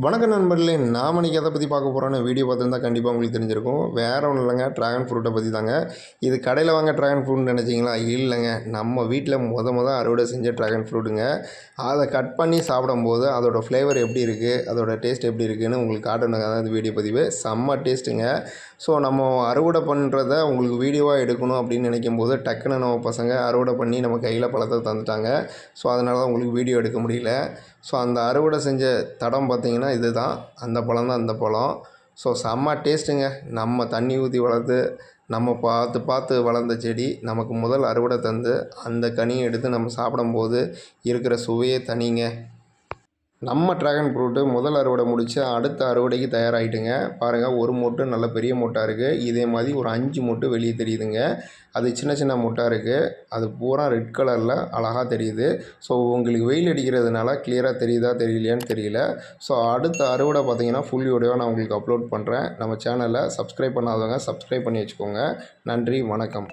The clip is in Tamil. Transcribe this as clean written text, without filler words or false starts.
வணக்கம் நண்பர்களே, நாம் இன்றைக்கி எதை பற்றி பார்க்க போகிறோன்னு வீடியோ பார்த்துருந்தா கண்டிப்பாக உங்களுக்கு தெரிஞ்சிருக்கும். வேறு ஒன்றும் இல்லைங்க, ட்ராகன் ஃப்ரூட்டை பற்றி தாங்க. இது கடையில் வாங்க ட்ராகன் ஃப்ரூட்னு நினச்சிங்களா? இல்லைங்க, நம்ம வீட்டில் முத அறுவடை செஞ்ச ட்ராகன் ஃப்ரூட்டுங்க. அதை கட் பண்ணி சாப்பிடும்போது அதோடய ஃப்ளேவர் எப்படி இருக்குது, அதோடய டேஸ்ட் எப்படி இருக்குதுன்னு உங்களுக்கு காட்டணுங்க தான் இந்த வீடியோ பதிவு. செம்ம டேஸ்ட்டுங்க. ஸோ நம்ம அறுவடை பண்ணுறத உங்களுக்கு வீடியோவாக எடுக்கணும் அப்படின்னு நினைக்கும் போது டக்குன்னு நம்ம பசங்க அறுவடை பண்ணி நம்ம கையில் பழத்தை தந்துட்டாங்க. ஸோ அதனால தான் உங்களுக்கு வீடியோ எடுக்க முடியல. ஸோ அந்த அறுவடை செஞ்ச தடம் பார்த்திங்கன்னா இது தான், அந்த பழம் தான் அந்த பழம். ஸோ செம்ம டேஸ்ட்டுங்க. நம்ம தண்ணி ஊற்றி வளர்த்து நம்ம பார்த்து வளர்ந்த செடி நமக்கு முதல் அறுவடை தந்து அந்த கனியை எடுத்து நம்ம சாப்பிடும்போது இருக்கிற சுவையே தனிங்க. நம்ம ட்ராகன் ஃப்ரூட்டு முதல் அறுவடை முடித்து அடுத்த அறுவடைக்கு தயாராகிட்டுங்க. பாருங்கள், ஒரு மொட்டு நல்ல பெரிய மொட்டாக இருக்குது. இதே மாதிரி ஒரு 5 மொட்டு வெளியே தெரியுதுங்க. அது சின்ன சின்ன மொட்டாக இருக்குது. அது பூரா ரெட் கலரில் அழகாக தெரியுது. ஸோ உங்களுக்கு வெயில் அடிக்கிறதுனால கிளியராக தெரியுதா தெரியலையான்னு தெரியல. ஸோ அடுத்த அறுவடை பார்த்திங்கன்னா ஃபுல் வீடியோவாக நான் உங்களுக்கு அப்லோட் பண்ணுறேன். நம்ம சேனலை சப்ஸ்கிரைப் பண்ணாதவங்க சப்ஸ்கிரைப் பண்ணி வச்சுக்கோங்க. நன்றி, வணக்கம்.